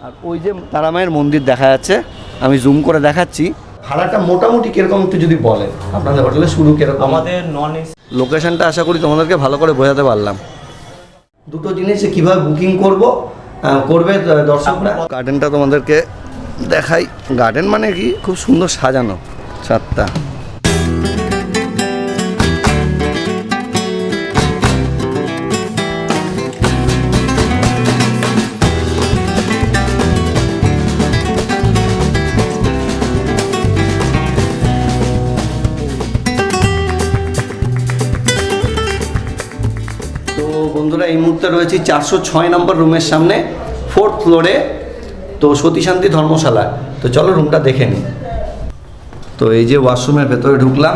আর ওই যে তারা মায়ের মন্দির দেখা যাচ্ছে, আমি জুম করে দেখাচ্ছি। ভাড়াটা মোটামুটি কিরকম একটু যদি বলেন, আপনাদের হোটেলে শুরু কিরকম? আমাদের নন এসি লোকেশনটা আশা করি তোমাদেরকে ভালো করে বোঝাতে পারলাম। দুটো জিনিস কীভাবে বুকিং করবে দর্শকরা। গার্ডেনটা তোমাদেরকে দেখাই। গার্ডেন মানে কি খুব সুন্দর সাজানো, ছাদটা। বন্ধুরা এই মুহূর্তে রয়েছি 406 নম্বর রুমের সামনে, 4th ফ্লোরে, তো সতী শান্তি ধর্মশালা। তো চলো রুমটা দেখে নিই। তো এই যে ওয়াশরুমের ভেতরে ঢুকলাম।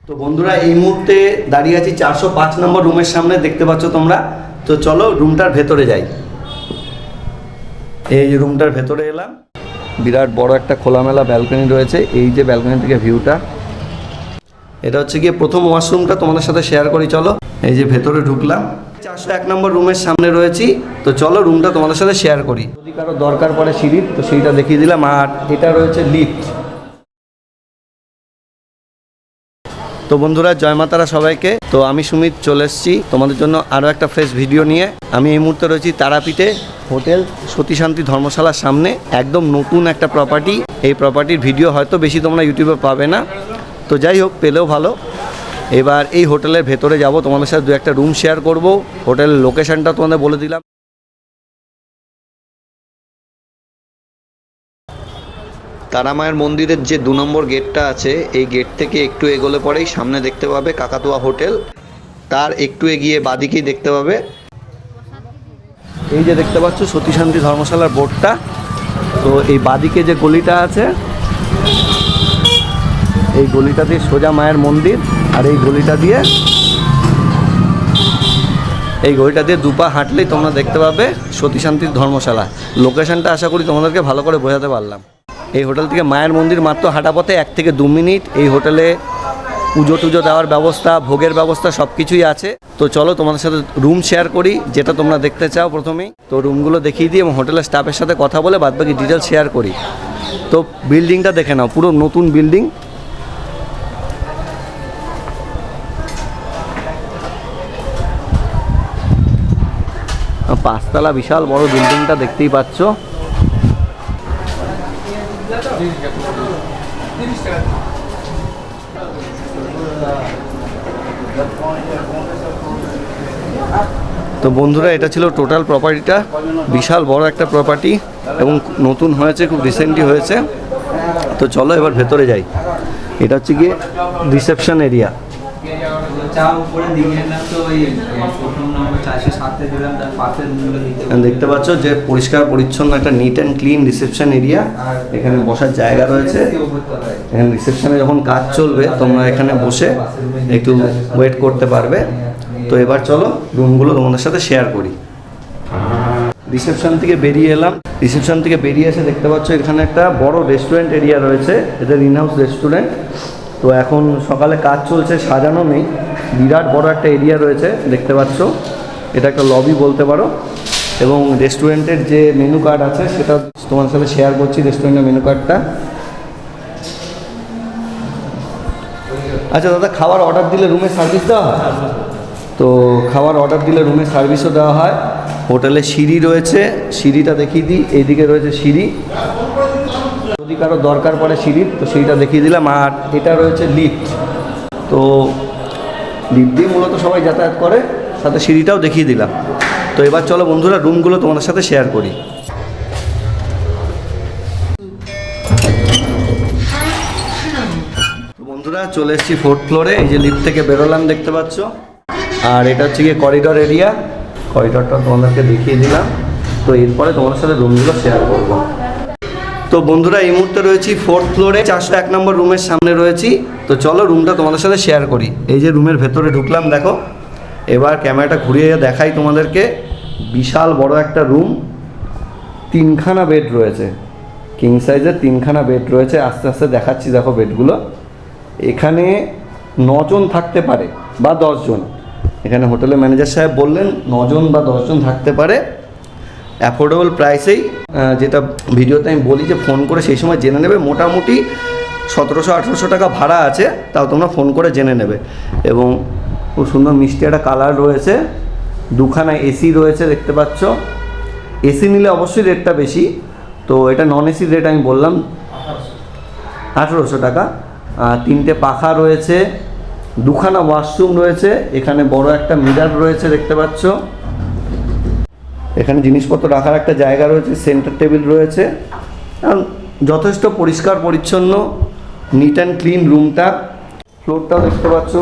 তো বন্ধুরা এই মুহূর্তে দাঁড়িয়ে আছি 405 নম্বর রুমের সামনে, দেখতে পাচ্ছ তোমরা। তো চলো রুমটার ভেতরে যাই। এই যে রুমটার ভেতরে এলাম। বিরাট বড় একটা খোলামেলা ব্যালকনি রয়েছে। এই যে ব্যালকনি থেকে ভিউটা, এটা হচ্ছে গিয়ে প্রথম ওয়াশরুমটা তোমাদের সাথে শেয়ার করি। চলো এই যে ভেতরে ঢুকলাম, 401 নম্বর রুমের সামনে রয়েছি। তো চলো রুমটা তোমাদের সাথে শেয়ার করি। যদি কারো দরকার পড়ে সিঁড়ির, তো সেইটা দেখিয়ে দিলাম। আর এটা রয়েছে লিফট। তো বন্ধুরা জয় মাতারা সবাইকে। তো আমি সুমিত চলে এসেছি তোমাদের জন্য আরও একটা ফ্রেশ ভিডিও নিয়ে। আমি এই মুহূর্তে রয়েছি তারাপীঠে হোটেল সতী শান্তি ধর্মশালার সামনে। একদম নতুন একটা প্রপার্টি। এই প্রপার্টির ভিডিও হয়তো বেশি তোমরা ইউটিউবে পাবে না, তো যাই হোক পেলেও ভালো। এবার এই হোটেলের ভেতরে যাব, তোমাদের সাথে দু একটা রুম শেয়ার করব। হোটেলের লোকেশনটা তোমাদের বলে দিলাম। তারামায়ের মন্দিরের যে 2 নম্বর গেটটা আছে, এই গেট থেকে একটু এগোলে পরেই সামনে দেখতে পাবে কাকাতুয়া হোটেল। তার একটু এগিয়ে বাদিকেই দেখতে পাবে এই যে দেখতে পাচ্ছ সতী শান্তি ধর্মশালার বোর্ডটা। তো এই বাদিকে যে গলিটা আছে, এই গলিটা দিয়ে সোজা মায়ের মন্দির। আর এই গলিটা দিয়ে দুপা হাঁটলেই তোমরা দেখতে পাবে সতী শান্তির ধর্মশালা। লোকেশনটা আশা করি তোমাদেরকে ভালো করে বোঝাতে পারলাম। এই হোটেল থেকে মায়ের মন্দির মাত্র হাঁটা পথে 1 থেকে 2 মিনিট। এই হোটেলে পুজো টুজো দেওয়ার ব্যবস্থা, ভোগের ব্যবস্থা সব কিছুই আছে। তো চলো তোমাদের সাথে রুম শেয়ার করি, যেটা তোমরা দেখতে চাও প্রথমেই। তো রুমগুলো দেখিয়ে দিই এবং হোটেলের স্টাফের সাথে কথা বলে বাদবাকি ডিটেলস শেয়ার করি। তো বিল্ডিংটা দেখে নাও, পুরো নতুন বিল্ডিং। পাঁচতলা বিশাল বড় বিল্ডিংটা দেখতেই পাচ্ছ। তো বন্ধুরা এটা ছিল টোটাল প্রপার্টিটা। বিশাল বড় একটা প্রপার্টি এবং নতুন হয়েছে, খুব রিসেন্টলি হয়েছে। তো চলো এবার ভেতরে যাই। এটা হচ্ছে গিয়ে রিসেপশন এরিয়া। দেখতে পাচ্ছ যে পরিষ্কার পরিচ্ছন্ন একটা neat and clean reception area. এখানে বসার জায়গা রয়েছে। এখানে রিসেপশনে যখন কাজ চলবে তোমরা এখানে বসে একটু ওয়েট করতে পারবে। তো এবার চলো রুমগুলো তোমাদের সাথে শেয়ার করি। রিসেপশন থেকে বেরিয়ে এলাম। রিসেপশন থেকে বেরিয়ে এসে দেখতে পাচ্ছ এখানে একটা বড় রেস্টুরেন্ট এরিয়া রয়েছে। এটা ইন হাউস রেস্টুরেন্ট। তো এখন সকালে কাজ চলছে, সাজানো নেই। বিরাট বড় একটা এরিয়া রয়েছে দেখতে পাচ্ছ। এটা একটা লবি বলতে পারো। এবং রেস্টুরেন্টের যে মেনু কার্ড আছে সেটা তোমার সাথে শেয়ার করছি, রেস্টুরেন্টের মেনু কার্ডটা। আচ্ছা দাদা, খাবার অর্ডার দিলে রুমে সার্ভিস দেওয়া হয়? তো খাবার অর্ডার দিলে রুমে সার্ভিসও দেওয়া হয়। হোটেলে সিঁড়ি রয়েছে, সিঁড়িটা দেখিয়ে দিই। এইদিকে রয়েছে সিঁড়ি, যদি কারো দরকার পড়ে সিঁড়ির তো সেইটা দেখিয়ে দিলাম। আর এটা রয়েছে লিফট। তো লিফট দিয়ে মূলত সবাই যাতায়াত করে, সাথে সিঁড়িটাও দেখিয়ে দিলাম। তো এবার চলো বন্ধুরা রুমগুলো তোমাদের সাথে শেয়ার করি। তো বন্ধুরা চলে এসেছি 4th ফ্লোরে। এই যে লিফট থেকে বেরোলাম দেখতে পাচ্ছ। আর এটা হচ্ছে গিয়ে করিডর এরিয়া। করিডরটা তোমাদেরকে দেখিয়ে দিলাম। তো এরপরে তোমাদের সাথে রুমগুলো শেয়ার করবো। তো বন্ধুরা এই মুহূর্তে রয়েছি 4th ফ্লোরে, 401 নম্বর রুমের সামনে রয়েছি। তো চলো রুমটা তোমাদের সাথে শেয়ার করি। এই যে রুমের ভেতরে ঢুকলাম, দেখো। এবার ক্যামেরাটা ঘুরিয়ে দেখাই তোমাদেরকে। বিশাল বড় একটা রুম, 3খানা বেড রয়েছে। কিং সাইজের 3খানা বেড রয়েছে। আস্তে আস্তে দেখাচ্ছি, দেখো বেডগুলো। এখানে 9 জন থাকতে পারে বা 10 জন। এখানে হোটেলের ম্যানেজার সাহেব বললেন 9 জন বা 10 জন থাকতে পারে। অ্যাফোর্ডেবল প্রাইসেই, যেটা ভিডিওতে আমি বলি যে ফোন করে সেই সময় জেনে নেবে। মোটামুটি 1700-1800 টাকা ভাড়া আছে, তাও তোমরা ফোন করে জেনে নেবে। এবং খুব সুন্দর মিষ্টি একটা কালার রয়েছে, দুখানা এসি রয়েছে দেখতে পাচ্ছ। এসি নিলে অবশ্যই রেটটা বেশি, তো এটা নন এসি রেট আমি বললাম 1800 টাকা। আর 3টে পাখা রয়েছে, দুখানা ওয়াশরুম রয়েছে, এখানে বড় একটা মিরার রয়েছে দেখতে পাচ্ছ। এখানে জিনিসপত্র রাখার একটা জায়গা রয়েছে, সেন্টার টেবিল রয়েছে। যথেষ্ট পরিষ্কার পরিচ্ছন্ন, নিট অ্যান্ড ক্লিন রুমটা। ফ্লোরটাও দেখতে পাচ্ছ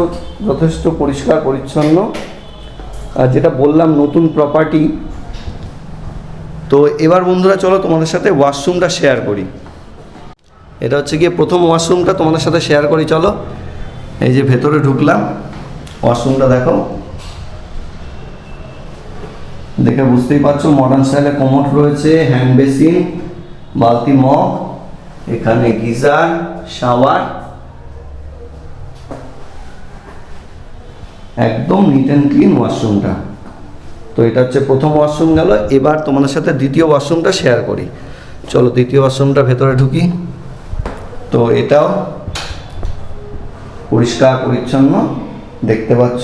যথেষ্ট পরিষ্কার পরিচ্ছন্ন। আর যেটা বললাম নতুন প্রপার্টি। তো এবার বন্ধুরা চলো তোমাদের সাথে ওয়াশরুমটা শেয়ার করি। এটা হচ্ছে গিয়ে প্রথম ওয়াশরুমটা তোমাদের সাথে শেয়ার করি, চলো। এই যে ভেতরে ঢুকলাম, ওয়াশরুমটা দেখো, দেখে বুঝতেই পারছো মডার্ন স্টাইলে কমোড রয়েছে, হ্যান্ড বেসিন, বালতি মগ, এখানে গিজার, শাওয়ার, একদম নিট অ্যান্ড ক্লিন ওয়াশরুমটা। তো এটা হচ্ছে প্রথম ওয়াশরুম গেল। এবার তোমাদের সাথে দ্বিতীয় ওয়াশরুমটা শেয়ার করি, চলো। দ্বিতীয় ওয়াশরুমটা ভেতরে ঢুকি। তো এটাও পরিষ্কার পরিচ্ছন্ন দেখতে পাচ্ছ।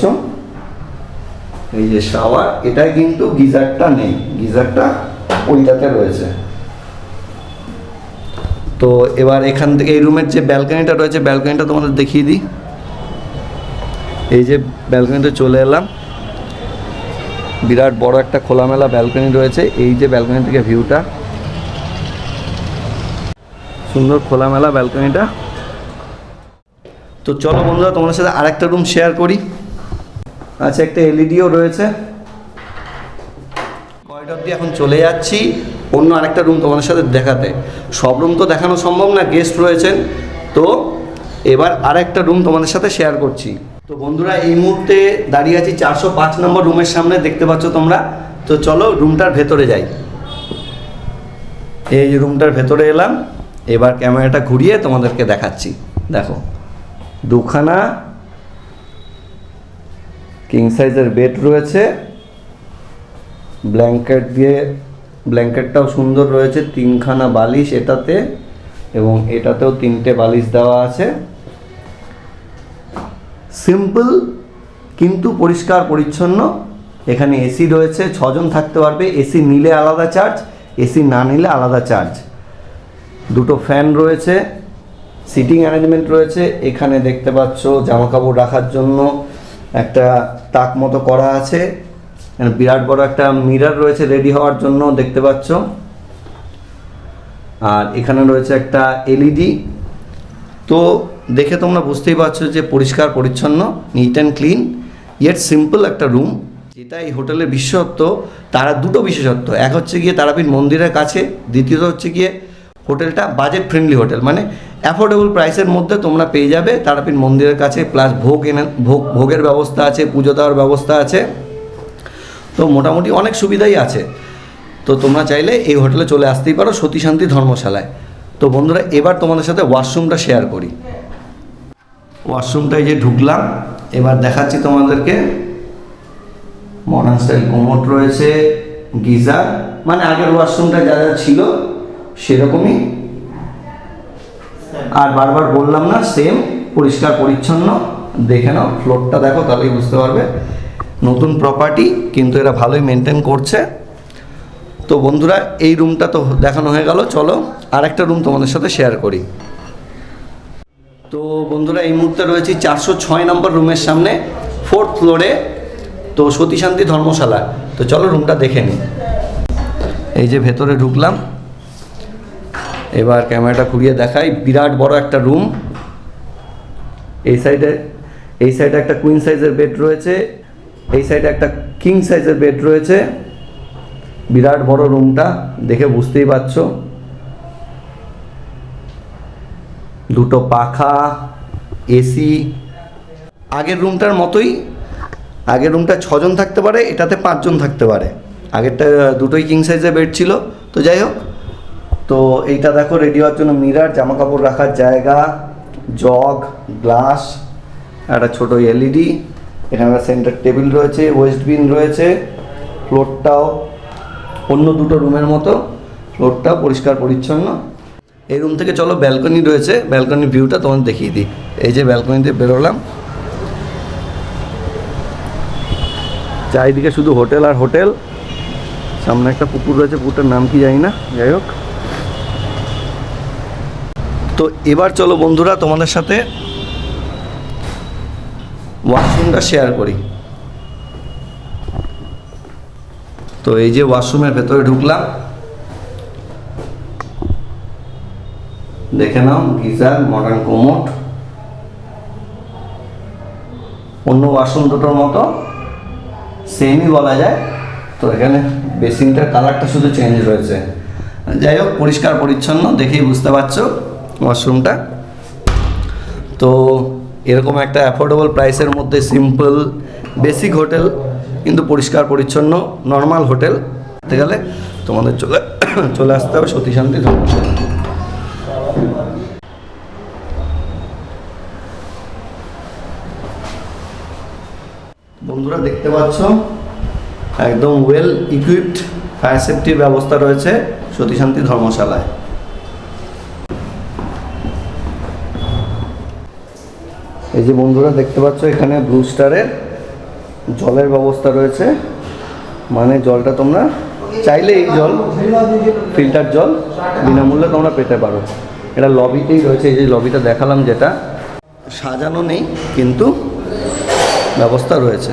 এই যে শাওয়ার, এটাই কিন্তু গিজারটা নেই, গিজারটা ওইটাতে রয়েছে। তো এবার এখান থেকে এই রুমের যে ব্যালকনিটা রয়েছে, ব্যালকনিটা তোমাদের দেখিয়ে দিই। এই যে ব্যালকনিতে চলে এলাম, বিরাট বড় একটা খোলামেলা ব্যালকনি রয়েছে। এই যে ব্যালকনি থেকে ভিউটা, সুন্দর খোলামেলা ব্যালকনিটা। তো চলো বন্ধুরা তোমাদের সাথে আরেকটা রুম শেয়ার করি। আচ্ছা, একটা এলইডিও রয়েছে। করিডর দিয়ে এখন চলে যাচ্ছি অন্য আরেকটা রুম তোমাদের সাথে দেখাতে। সব রুম তো দেখানো সম্ভব না, গেস্ট রয়েছেন। তো এবার আরেকটা রুম তোমাদের সাথে শেয়ার করছি। তো বন্ধুরা এই মুহূর্তে দাঁড়িয়ে আছি 405 নম্বর রুমের সামনে, দেখতে পাচ্ছ তোমরা। তো চলো রুমটার ভেতরে যাই। এই যে রুমটার ভেতরে এলাম, এবার ক্যামেরাটা ঘুরিয়ে তোমাদেরকে দেখাচ্ছি। দেখো, দুখানা কিং সাইজের বেড রয়েছে, ব্ল্যাঙ্কেট দিয়ে, ব্ল্যাঙ্কেটটাও সুন্দর রয়েছে, 3খানা বালিশ এটাতে, এবং এটাতেও 3টে বালিশ দেওয়া আছে। সিম্পল কিন্তু পরিষ্কার পরিচ্ছন্ন। এখানে এসি রয়েছে, 6 জন থাকতে পারবে। এসি নিলে আলাদা চার্জ, এসি না নিলে আলাদা চার্জ। দুটো ফ্যান রয়েছে, সিটিং অ্যারেঞ্জমেন্ট রয়েছে। এখানে দেখতে পাচ্ছ জামা কাপড় রাখার জন্য একটা তাক মতো করা আছে। বিরাট বড় একটা মিরর রয়েছে রেডি হওয়ার জন্য, দেখতে পাচ্ছ। আর এখানে রয়েছে একটা এলইডি। তো দেখে তোমরা বুঝতেই পারছো যে পরিষ্কার পরিচ্ছন্ন, neat and clean, yet simple একটা রুম। যেটা এই হোটেলের বিশেষত্ব, তারা দুটো বিশেষত্ব। এক হচ্ছে গিয়ে তারাপীঠ মন্দিরের কাছে, দ্বিতীয়ত হচ্ছে গিয়ে হোটেলটা বাজেট ফ্রেন্ডলি হোটেল, মানে অ্যাফোর্ডেবল প্রাইসের মধ্যে তোমরা পেয়ে যাবে তারাপীঠ মন্দিরের কাছে। প্লাস ভোগের ব্যবস্থা আছে, পুজো দেওয়ার ব্যবস্থা আছে। তো মোটামুটি অনেক সুবিধাই আছে। তো তোমরা চাইলে এই হোটেলে চলে আসতেই পারো, সতী শান্তি ধর্মশালায়। তো বন্ধুরা এবার তোমাদের সাথে ওয়াশরুমটা শেয়ার করি। ওয়াশরুমটায় যে ঢুকলাম, এবার দেখাচ্ছি তোমাদেরকে। মডার্ন স্টাইল কোমোড রয়েছে, গিজার, মানে আগের ওয়াশরুমটা যা যা ছিল সেরকমই। আর বারবার বললাম না, সেম পরিষ্কার পরিচ্ছন্ন। দেখে নাও, ফ্লোরটা দেখো, তাহলেই বুঝতে পারবে। নতুন প্রপার্টি, কিন্তু এরা ভালোই মেনটেন করছে। তো বন্ধুরা এই রুমটা তো দেখানো হয়ে গেল, চলো আরেকটা রুম তোমাদের সাথে শেয়ার করি। তো বন্ধুরা এই মুহূর্তে রয়েছি 406 নম্বর রুমের সামনে, 4th ফ্লোরে। তো সতী শান্তি ধর্মশালা। তো চলো রুমটা দেখে নিই। এই যে ভেতরে ঢুকলাম, এবার ক্যামেরাটা ঘুরিয়ে দেখাই। বিরাট বড় একটা রুম। এই সাইডে একটা কুইন সাইজের বেড রয়েছে, এই সাইডে একটা কিং সাইজের বেড রয়েছে। বিরাট বড় রুমটা, দেখে বুঝতেই পারছো। দুটো পাখা, এসি। আগের রুমটার মতোই, আগের রুমটা 6 জন থাকতে পারে, এটাতে 5 জন থাকতে পারে। আগেরটা দুটোই কিং সাইজের বেড ছিল। তো যাই হোক, তো এইটা দেখো রেডি হওয়ার জন্য মিরর, জামা কাপড় রাখার জায়গা, জগ, গ্লাস, একটা ছোট এলইডি। এখানে সেন্টার টেবিল রয়েছে, ওয়েস্ট বিন রয়েছে। ফ্লোরটাও অন্য দুটো রুমের মতো, ফ্লোরটা পরিষ্কার পরিচ্ছন্ন। এই রুম থেকে চলো ব্যালকনি রয়েছে, ব্যালকনির ভিউটা তোমাদের দেখিয়ে দিই। এই যে ব্যালকনিতে বেরোলাম, চারিদিকে শুধু হোটেল আর হোটেল। সামনে একটা পুকুর রয়েছে, পুকুরটার নাম কি জানি না, যাই হোক। তো এবার চলো বন্ধুরা তোমাদের সাথে ওয়াশরুমটা শেয়ার করি। তো এই যে ওয়াশরুমের ভেতরে ঢুকলাম, দেখে নাও গিজার, মডার্ন কোমোড, অন্য ওয়াশরুম দুটোর মতো সেমই বলা যায়। তো এখানে বেসিনটার কালারটা শুধু চেঞ্জ রয়েছে। যাই হোক, পরিষ্কার পরিচ্ছন্ন, দেখেই বুঝতে পারছো ওয়াশরুমটা। তো এরকম একটা অ্যাফোর্ডেবল প্রাইসের মধ্যে সিম্পল বেসিক হোটেল, কিন্তু পরিষ্কার পরিচ্ছন্ন নর্মাল হোটেল দেখতে গেলে তোমাদের চলে আসতে হবে সতী শান্তি ধর্মশালা। বন্ধুরা দেখতে পাচ্ছ একদম ওয়েল ইকুইপড ফায়ার সেফটির ব্যবস্থা রয়েছে সতী শান্তি ধর্মশালায়। এই যে বন্ধুরা দেখতে পাচ্ছ এখানে ব্লু স্টারের জলের ব্যবস্থা রয়েছে, মানে জলটা তোমরা চাইলে এই জল ফিল্টার জল বিনামূল্যে তোমরা পেতে পারো। এটা লবিতেই রয়েছে, এই যে লবিটা দেখালাম, যেটা সাজানো নেই কিন্তু ব্যবস্থা রয়েছে।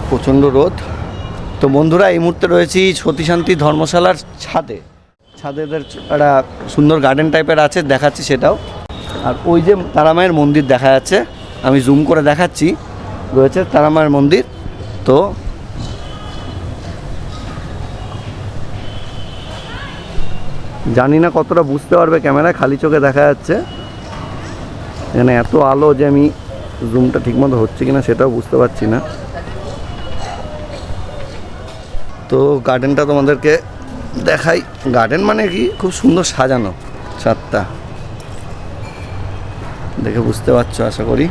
প্রচণ্ড রোদ। তো বন্ধুরা এই মুহূর্তে রয়েছি সতী শান্তি ধর্মশালার ছাদে। ছাদের একটা সুন্দর গার্ডেন টাইপের আছে, দেখাচ্ছি সেটাও। আর ওই যে তারামায়ের মন্দির দেখা যাচ্ছে, আমি জুম করে দেখাচ্ছি, রয়েছে তারামায়ের মন্দির। তো জানি না কতটা বুঝতে পারবে ক্যামেরায়, খালি চোখে দেখা যাচ্ছে। এখানে এত আলো যে আমি জুমটা ঠিকমতো হচ্ছে কিনা সেটাও বুঝতে পারছি না। তো গার্ডেনটা তোমাদেরকে দেখাই। গার্ডেন মানে কি, খুব সুন্দর সাজানো ছাদটা, দেখে বুঝতে পারছো আশা করি।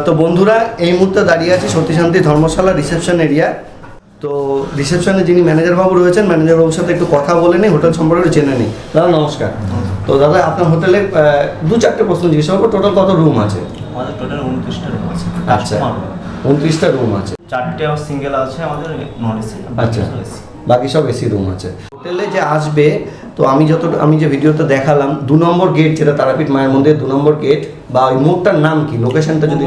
তো বন্ধুরা এই মুহূর্তে দাঁড়িয়ে আছি সতী শান্তি ধর্মশালা রিসেপশন এরিয়া। তো রিসেপশনে যিনি ম্যানেজার বাবু রয়েছেন, ম্যানেজার বাবুর সাথে একটু কথা বলে নিই, হোটেল সম্পর্কে জেনে নিই। দাদা নমস্কার। তো দাদা আপনার হোটেলে 2-4টে প্রশ্ন জিজ্ঞেস করবো। টোটাল কত রুম আছে? আমাদের টোটাল 29টা রুম আছে। আচ্ছা, 29টা রুম আছে। 4টে সিঙ্গেল আছে আমাদের, নন এসি। আচ্ছা, বাকি সব এসি রুম আছে। হোটেলে যে আসবে, তো আমি যে ভিডিওতে দেখালাম 2 নম্বর গেট, যেটা তারাপীঠ মায়ের মন্দির 2 নম্বর গেট, বা ওই মোড়টার নাম কি, লোকেশনটা যদি?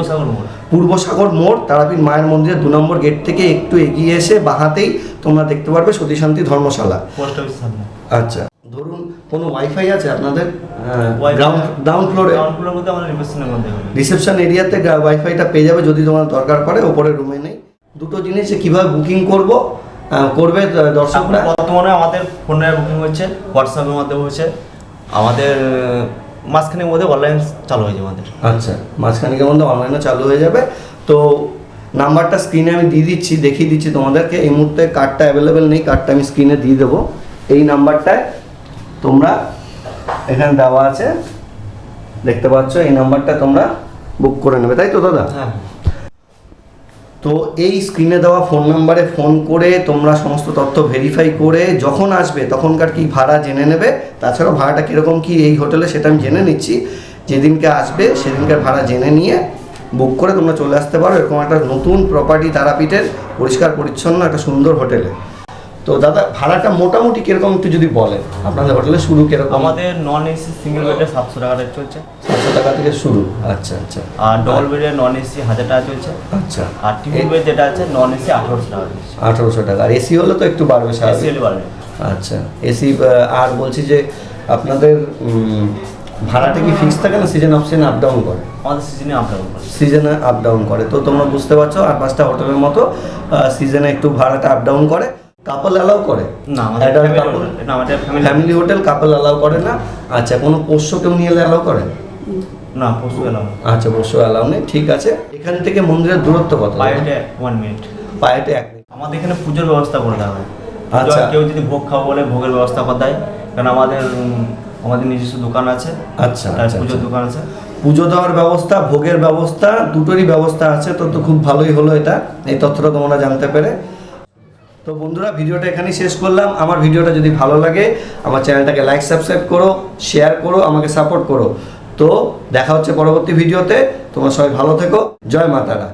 পূর্বসাগর মোড়, তারাপীঠ মায়ের মন্দিরের 2 নম্বর গেট থেকে একটু এগিয়ে এসে বাহাতেই তোমরা দেখতে পারবে সতী শান্তি ধর্মশালা। পোস্ট অফিস সামনে। আচ্ছা, ধরুন কোনো ওয়াইফাই আছে আপনাদের গ্রাউন্ড ফ্লোরে? গ্রাউন্ড ফ্লোরের মধ্যে আমাদের রিসেপশনের মধ্যে হবে। রিসেপশন এরিয়াতে ওয়াইফাইটা পেয়ে যাবে যদি তোমার দরকার পড়ে, ওপরে রুমে নেই। দুটো জিনিস কিভাবে বুকিং করবে দর্শকরা? বর্তমানে আমাদের ফোনে বুকিং হচ্ছে, হোয়াটসঅ্যাপের মাধ্যমে হচ্ছে, আমাদের মাঝখানের মধ্যে অনলাইন চালু হয়ে যাবে আমাদের। আচ্ছা, মাঝখানের মধ্যে অনলাইনে চালু হয়ে যাবে। তো নাম্বারটা স্ক্রিনে আমি দিয়ে দিচ্ছি, দেখিয়ে দিচ্ছি তোমাদেরকে। এই মুহূর্তে কার্ডটা অ্যাভেলেবেল নেই, কার্ডটা আমি স্ক্রিনে দিয়ে দেবো। এই নাম্বারটায় তোমরা, এখানে দেওয়া আছে দেখতে পাচ্ছ, এই নাম্বারটা তোমরা বুক করে নেবে, তাই তো দাদা? হ্যাঁ। তো এই স্ক্রিনে দেওয়া ফোন নাম্বারে ফোন করে তোমরা সমস্ত তথ্য ভেরিফাই করে যখন আসবে তখনকার কি ভাড়া জেনে নেবে। তাছাড়াও ভাড়াটা কীরকম কি এই হোটেলে সেটা আমি জেনে নিচ্ছি। যেদিনকে আসবে সেদিনকার ভাড়া জেনে নিয়ে বুক করে তোমরা চলে আসতে পারো এরকম একটা নতুন প্রপার্টি তারাপীঠের, পরিষ্কার পরিচ্ছন্ন একটা সুন্দর হোটেলে। তো দাদা ভাড়াটা মোটামুটি কিরকম একটু যদি বলেন, আপনাদের হোটেলে শুরু কিরকম? আমাদের নন এসি সিঙ্গেল বেডে 700 টাকা রেট চলছে। 700 টাকা থেকে শুরু? আচ্ছা আচ্ছা। আর ডবল বেডে নন এসি 1000 টাকা চলছে। আচ্ছা। আর ট্রিপল বেড যেটা আছে নন এসি 1800 টাকা চলছে। 1800 টাকা। আর এসি হলে তো একটু বাড়বে, এসি হলে বাড়বে। আচ্ছা, এসি। আর বলছি যে আপনাদের ভাড়াটা কি ফিক্স থাকে না সিজন অপশন আপ ডাউন করে? আমাদের সিজনে আপ ডাউন করে। সিজনে আপ ডাউন করে। তো তোমরা বুঝতে পারছো 8-5টা হোটেলের মতো সিজনে একটু ভাড়াটা আপ ডাউন করে। কাপল অ্যালাউ করে না? আমাদের ফ্যামিলি হোটেল কাপল অ্যালাউ করে না। আচ্ছা, কোনো পোষ্য কেউ নিয়ে এলে অ্যালাউ করে? না পশু এলাম আচ্ছা, পশু অ্যালাউ নেই, ঠিক আছে। এখান থেকে মন্দিরের দূরত্ব কত? পায়েটে 1 মিনিট। পায়েটে 1 মিনিট। আমাদের এখানে পুজোর ব্যবস্থা করে দেওয়া হয়। আচ্ছা। কেউ যদি ভোগ খাবো বলে ভোগের ব্যবস্থা করে দেয়, কারণ আমাদের নিজস্ব দোকান আছে। আচ্ছা, তার আচ্ছা, পুজোর আচ্ছা। দোকান আছে। পুজো দেওয়ার ব্যবস্থা, ভোগের ব্যবস্থা, দুটোরই ব্যবস্থা আছে। তো খুব ভালোই হলো এটা, এই তথ্যটা তোমরা জানতে পেরে। তো বন্ধুরা, ভিডিওটা এখানেই শেষ করলাম। আমার ভিডিওটা যদি ভালো লাগে আমার চ্যানেলটাকে লাইক সাবস্ক্রাইব করো, শেয়ার করো, আমাকে সাপোর্ট করো। তো দেখা হচ্ছে পরবর্তী ভিডিওতে। তোমরা সবাই ভালো থেকো। জয় মা তারা।